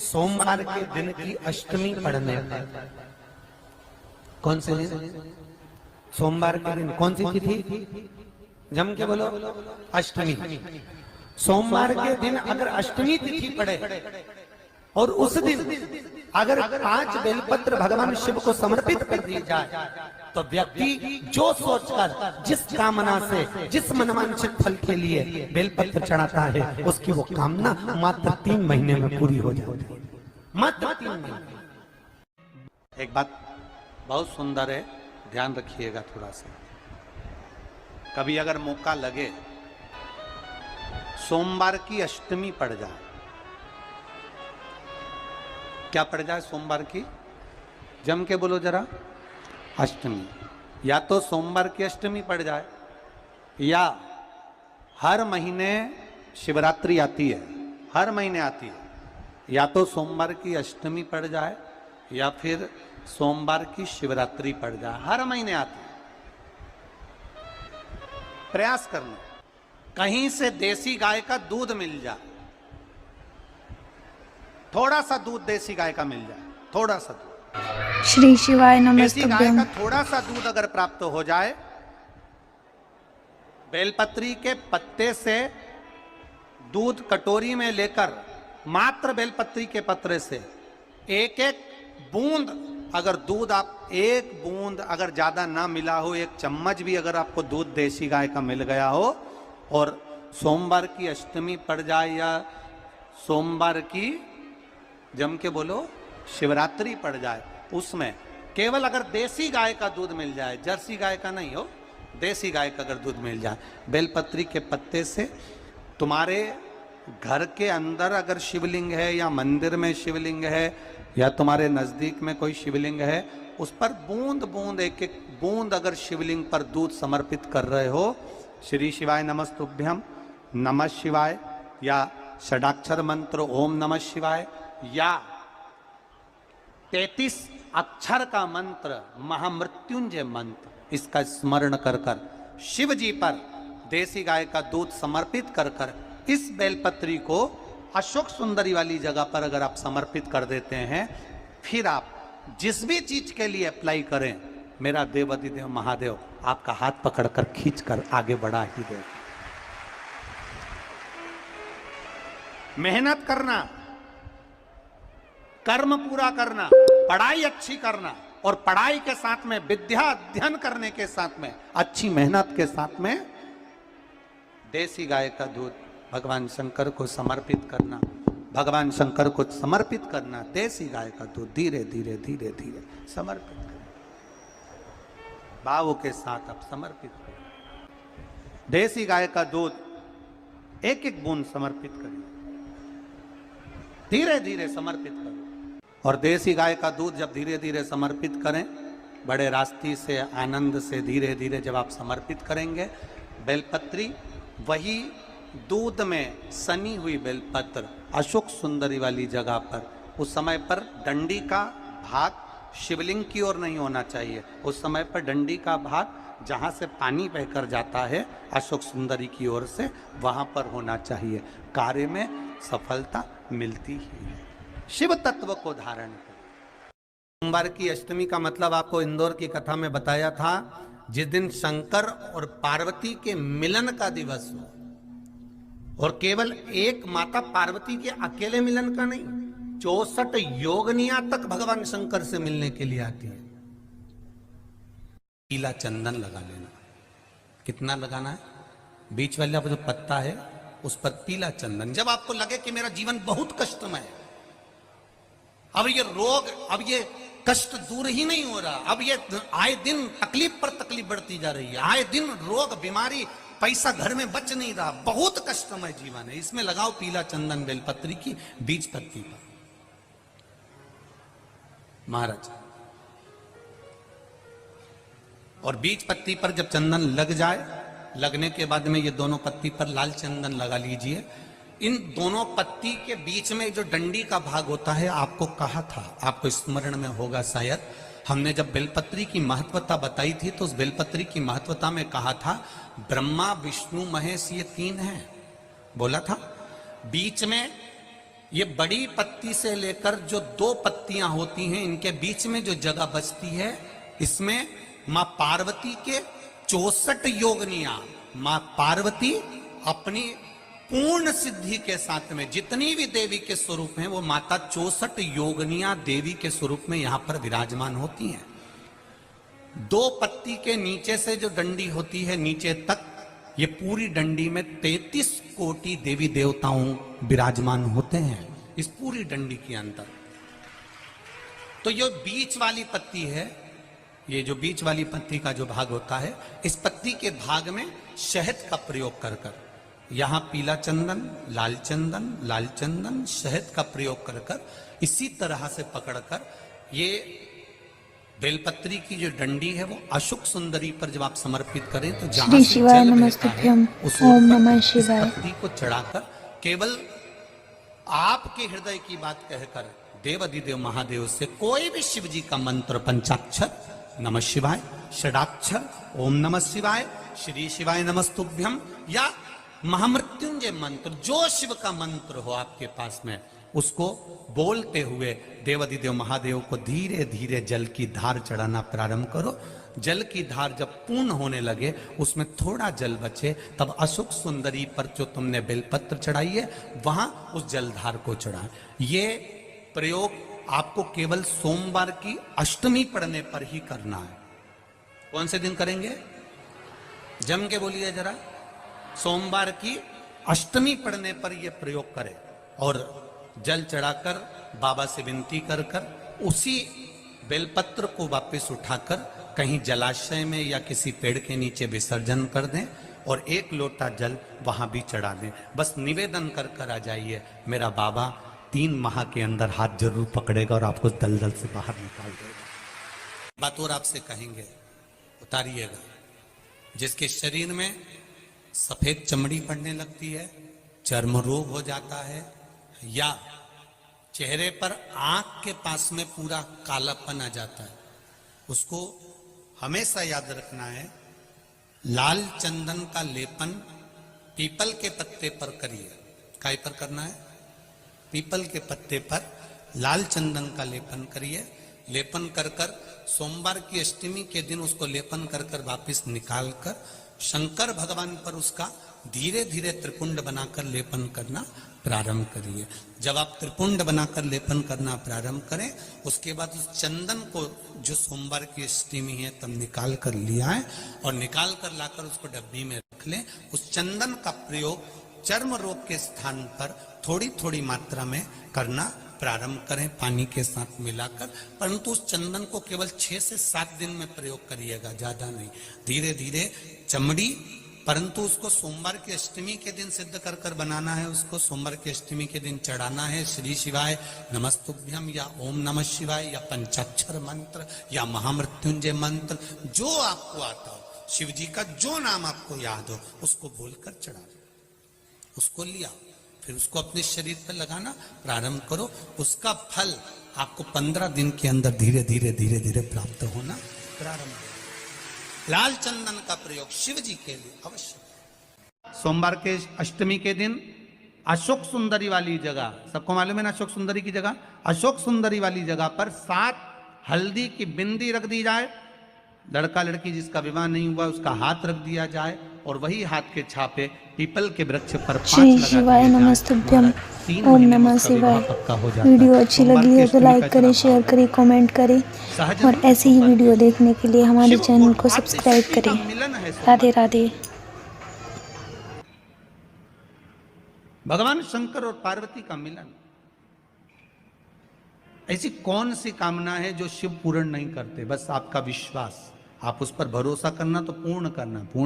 सोमवार के दिन की अष्टमी पढ़ने पर, कौन से दिन? सोमवार के दिन कौन सी तिथि? जम के बोलो, अष्टमी। सोमवार के दिन अगर अष्टमी तिथि पड़े और उस दिन अगर 5 बेलपत्र भगवान शिव को समर्पित कर दी जाए तो व्यक्ति जो सोचकर, जिस कामना से, जिस मनवांछित फल के लिए बेलपत्र चढ़ाता है, उसकी वो कामना मात्र 3 महीने में पूरी हो जाती है। मात्र 3 महीने। एक बात बहुत सुंदर है, ध्यान रखिएगा थोड़ा सा। कभी अगर मौका लगे, सोमवार की अष्टमी पड़ जाए, क्या पड़ जाए सोमवार की? जम के बोलो जरा, अष्टमी। या तो सोमवार की अष्टमी पड़ जाए, या हर महीने शिवरात्रि आती है, हर महीने आती है, या तो सोमवार की अष्टमी पड़ जाए या फिर सोमवार की शिवरात्रि पड़ जाए, हर महीने आती है। प्रयास करना कहीं से देसी गाय का दूध मिल जाए, थोड़ा सा दूध देसी गाय का मिल जाए, थोड़ा सा दूध, श्री शिवाय देसी गाय नमस्तुभ्यं। का थोड़ा सा दूध अगर प्राप्त हो जाए, बेलपत्री के पत्ते से दूध कटोरी में लेकर, मात्र बेलपत्री के पत्रे से एक एक बूंद अगर दूध, आप एक बूंद अगर ज्यादा ना मिला हो, 1 चम्मच भी अगर आपको दूध देसी गाय का मिल गया हो, और सोमवार की अष्टमी पड़ जाए या सोमवार की, जम के बोलो, शिवरात्रि पड़ जाए, उसमें केवल अगर देसी गाय का दूध मिल जाए, जर्सी गाय का नहीं हो, देसी गाय का अगर दूध मिल जाए, बेलपत्री के पत्ते से, तुम्हारे घर के अंदर अगर शिवलिंग है या मंदिर में शिवलिंग है या तुम्हारे नजदीक में कोई शिवलिंग है, उस पर बूंद बूंद, एक एक बूंद अगर शिवलिंग पर दूध समर्पित कर रहे हो, श्री शिवाय नमस्तुभ्यम, नमः शिवाय, या षडाक्षर मंत्र ओम नमः शिवाय, या 33 अक्षर का मंत्र महामृत्युंजय मंत्र, इसका स्मरण कर कर शिव जी पर देसी गाय का दूध समर्पित कर कर इस बेलपत्री को अशोक सुंदरी वाली जगह पर अगर आप समर्पित कर देते हैं, फिर आप जिस भी चीज के लिए अप्लाई करें, मेरा देवाधिदेव महादेव आपका हाथ पकड़कर खींचकर आगे बढ़ा ही दे। मेहनत करना, कर्म पूरा करना, पढ़ाई अच्छी करना, और पढ़ाई के साथ में विद्या अध्ययन करने के साथ में, अच्छी मेहनत के साथ में देसी गाय का दूध भगवान शंकर को समर्पित करना, भगवान शंकर को समर्पित करना, देसी गाय का दूध धीरे धीरे धीरे धीरे समर्पित करना, भावों के साथ आप समर्पित करें। देसी गाय का दूध एक एक बूंद समर्पित करें, धीरे धीरे समर्पित करें। और देसी गाय का दूध जब धीरे धीरे समर्पित करें, बड़े रास्ते से, आनंद से धीरे धीरे जब आप समर्पित करेंगे, बेलपत्री वही दूध में सनी हुई बेलपत्र अशोक सुंदरी वाली जगह पर, उस समय पर डंडी का भाग शिवलिंग की ओर नहीं होना चाहिए, उस समय पर डंडी का भाग जहाँ से पानी बहकर जाता है अशोक सुंदरी की ओर से, वहाँ पर होना चाहिए। कार्य में सफलता मिलती ही है। शिव तत्व को धारण कर। सोमवार की अष्टमी का मतलब आपको इंदौर की कथा में बताया था, जिस दिन शंकर और पार्वती के मिलन का दिवस हो, और केवल एक माता पार्वती के अकेले मिलन का नहीं, 64 योगनिया तक भगवान शंकर से मिलने के लिए आती है। पीला चंदन लगा लेना। कितना लगाना है? बीच वाला जो पत्ता है उस पर पीला चंदन। जब आपको लगे कि मेरा जीवन बहुत कष्टमय है, अब ये रोग, अब ये कष्ट दूर ही नहीं हो रहा, अब ये आए दिन तकलीफ पर तकलीफ बढ़ती जा रही है, आए दिन रोग, बीमारी, पैसा घर में बच नहीं रहा, बहुत कष्टमय जीवन है, इसमें लगाओ पीला चंदन बेलपत्री की बीज पत्ती पर। महाराज, और बीज पत्ती पर जब चंदन लग जाए, लगने के बाद में ये दोनों पत्ती पर लाल चंदन लगा लीजिए। इन दोनों पत्ती के बीच में जो डंडी का भाग होता है, आपको कहा था, आपको स्मरण में होगा शायद, हमने जब बेलपत्री की महत्वता बताई थी तो उस बेलपत्री की महत्वता में कहा था ब्रह्मा विष्णु महेश ये 3 हैं, बोला था। बीच में ये बड़ी पत्ती से लेकर जो 2 पत्तियां होती हैं, इनके बीच में जो जगह बचती है, इसमें मां पार्वती के 64 योगनियां, मां पार्वती अपनी पूर्ण सिद्धि के साथ में जितनी भी देवी के स्वरूप हैं, वो माता 64 योगनियां देवी के स्वरूप में यहां पर विराजमान होती हैं। 2 पत्ती के नीचे से जो डंडी होती है नीचे तक, ये पूरी डंडी में 33 कोटि देवी देवताओं विराजमान होते हैं इस पूरी डंडी के अंदर। तो ये बीच वाली पत्ती है, ये जो बीच वाली पत्ती का जो भाग होता है, इस पत्ती के भाग में शहद का प्रयोग कर कर, यहां पीला चंदन, लाल चंदन, शहद का प्रयोग कर कर, इसी तरह से पकड़कर ये बेलपत्री की जो डंडी है वो अशोक सुंदरी पर जब आप समर्पित करें तो जहां श्री से शिवाय जल नमस्तुभ्यम, बहता है, उस ओम ओर पर नमः इस शिवाय। पत्ती को चढ़ाकर केवल आपके हृदय की बात कहकर देवाधिदेव महादेव से कोई भी शिव जी का मंत्र, पंचाक्षर नमः शिवाय, षडाक्षर ओम नमः शिवाय, श्री शिवाय नमस्तुभ्यम, या महामृत्युंजय मंत्र, जो शिव का मंत्र हो आपके पास में, उसको बोलते हुए देवाधिदेव महादेव को धीरे धीरे जल की धार चढ़ाना प्रारंभ करो। जल की धार जब पूर्ण होने लगे, उसमें थोड़ा जल बचे, तब अशोक सुंदरी पर जो तुमने बेलपत्र चढ़ाई है वहां उस जलधार को चढ़ाए। ये प्रयोग आपको केवल सोमवार की अष्टमी पढ़ने पर ही करना है। कौन से दिन करेंगे? जम के बोलिए जरा। सोमवार की अष्टमी पढ़ने पर यह प्रयोग करें और जल चढ़ाकर बाबा से विनती कर कर उसी बेलपत्र को वापस उठाकर कहीं जलाशय में या किसी पेड़ के नीचे विसर्जन कर दें और 1 लोटा जल वहां भी चढ़ा दें। बस निवेदन कर कर आ जाइए, मेरा बाबा 3 माह के अंदर हाथ जरूर पकड़ेगा और आपको दलदल से बाहर निकाल देगा। बात और आपसे कहेंगे, उतारिएगा। जिसके शरीर में सफेद चमड़ी पड़ने लगती है, चर्म रोग हो जाता है, या चेहरे पर आंख के पास में पूरा कालापन आ जाता है, उसको हमेशा याद रखना है, लाल चंदन का लेपन पीपल के पत्ते पर करिए। काय पर करना है? पीपल के पत्ते पर लाल चंदन का लेपन करिए। लेपन कर कर सोमवार की अष्टमी के दिन उसको लेपन कर कर वापिस निकाल कर शंकर भगवान पर उसका धीरे धीरे त्रिपुंड बनाकर लेपन करना प्रारंभ करिए। जब आप त्रिपुंड बनाकर लेपन करना प्रारंभ करें, उसके बाद उस चंदन को जो सोमवार की अष्टमी है तब निकाल कर लिया है और निकाल कर लाकर उसको डब्बी में रख लें। उस चंदन का प्रयोग चर्म रोग के स्थान पर थोड़ी थोड़ी मात्रा में करना प्रारंभ करें, पानी के साथ मिलाकर। परंतु उस चंदन को केवल 6 से 7 दिन में प्रयोग करिएगा, ज्यादा नहीं। धीरे धीरे चमड़ी, परंतु उसको सोमवार की अष्टमी के दिन सिद्ध कर कर बनाना है, उसको सोमवार की अष्टमी के दिन चढ़ाना है। श्री शिवाय नमस्तुभ्यम या ओम नमः शिवाय या पंचाक्षर मंत्र या महामृत्युंजय मंत्र, जो आपको आता हो, शिव जी का जो नाम आपको याद हो, उसको बोलकर चढ़ा दो। उसको लिया, फिर उसको अपने शरीर पर लगाना प्रारंभ करो। उसका फल आपको 15 दिन के अंदर धीरे धीरे धीरे धीरे प्राप्त होना प्रारंभ हो। लाल चंदन का प्रयोग शिव जी के लिए अवश्य। सोमवार के अष्टमी के दिन अशोक सुंदरी वाली जगह, सबको मालूम है ना अशोक सुंदरी की जगह? अशोक सुंदरी वाली जगह पर 7 हल्दी की बिंदी रख दी जाए। लड़का लड़की जिसका विवाह नहीं हुआ उसका हाथ रख दिया जाए और वही हाथ के छापे पीपल के वृक्ष पर 5 श्री शिवाय नमस्तुभ्यम, ओम नमः शिवाय। वीडियो अच्छी लगी है तो लाइक करें, शेयर करें, कमेंट करें और ऐसी ही वीडियो देखने के लिए हमारे चैनल को सब्सक्राइब करें। राधे राधे। भगवान शंकर और पार्वती का मिलन, ऐसी कौन सी कामना है जो शिव पूर्ण नहीं करते? बस आपका विश्वास, आप उस पर भरोसा करना तो पूर्ण करना। पूर्ण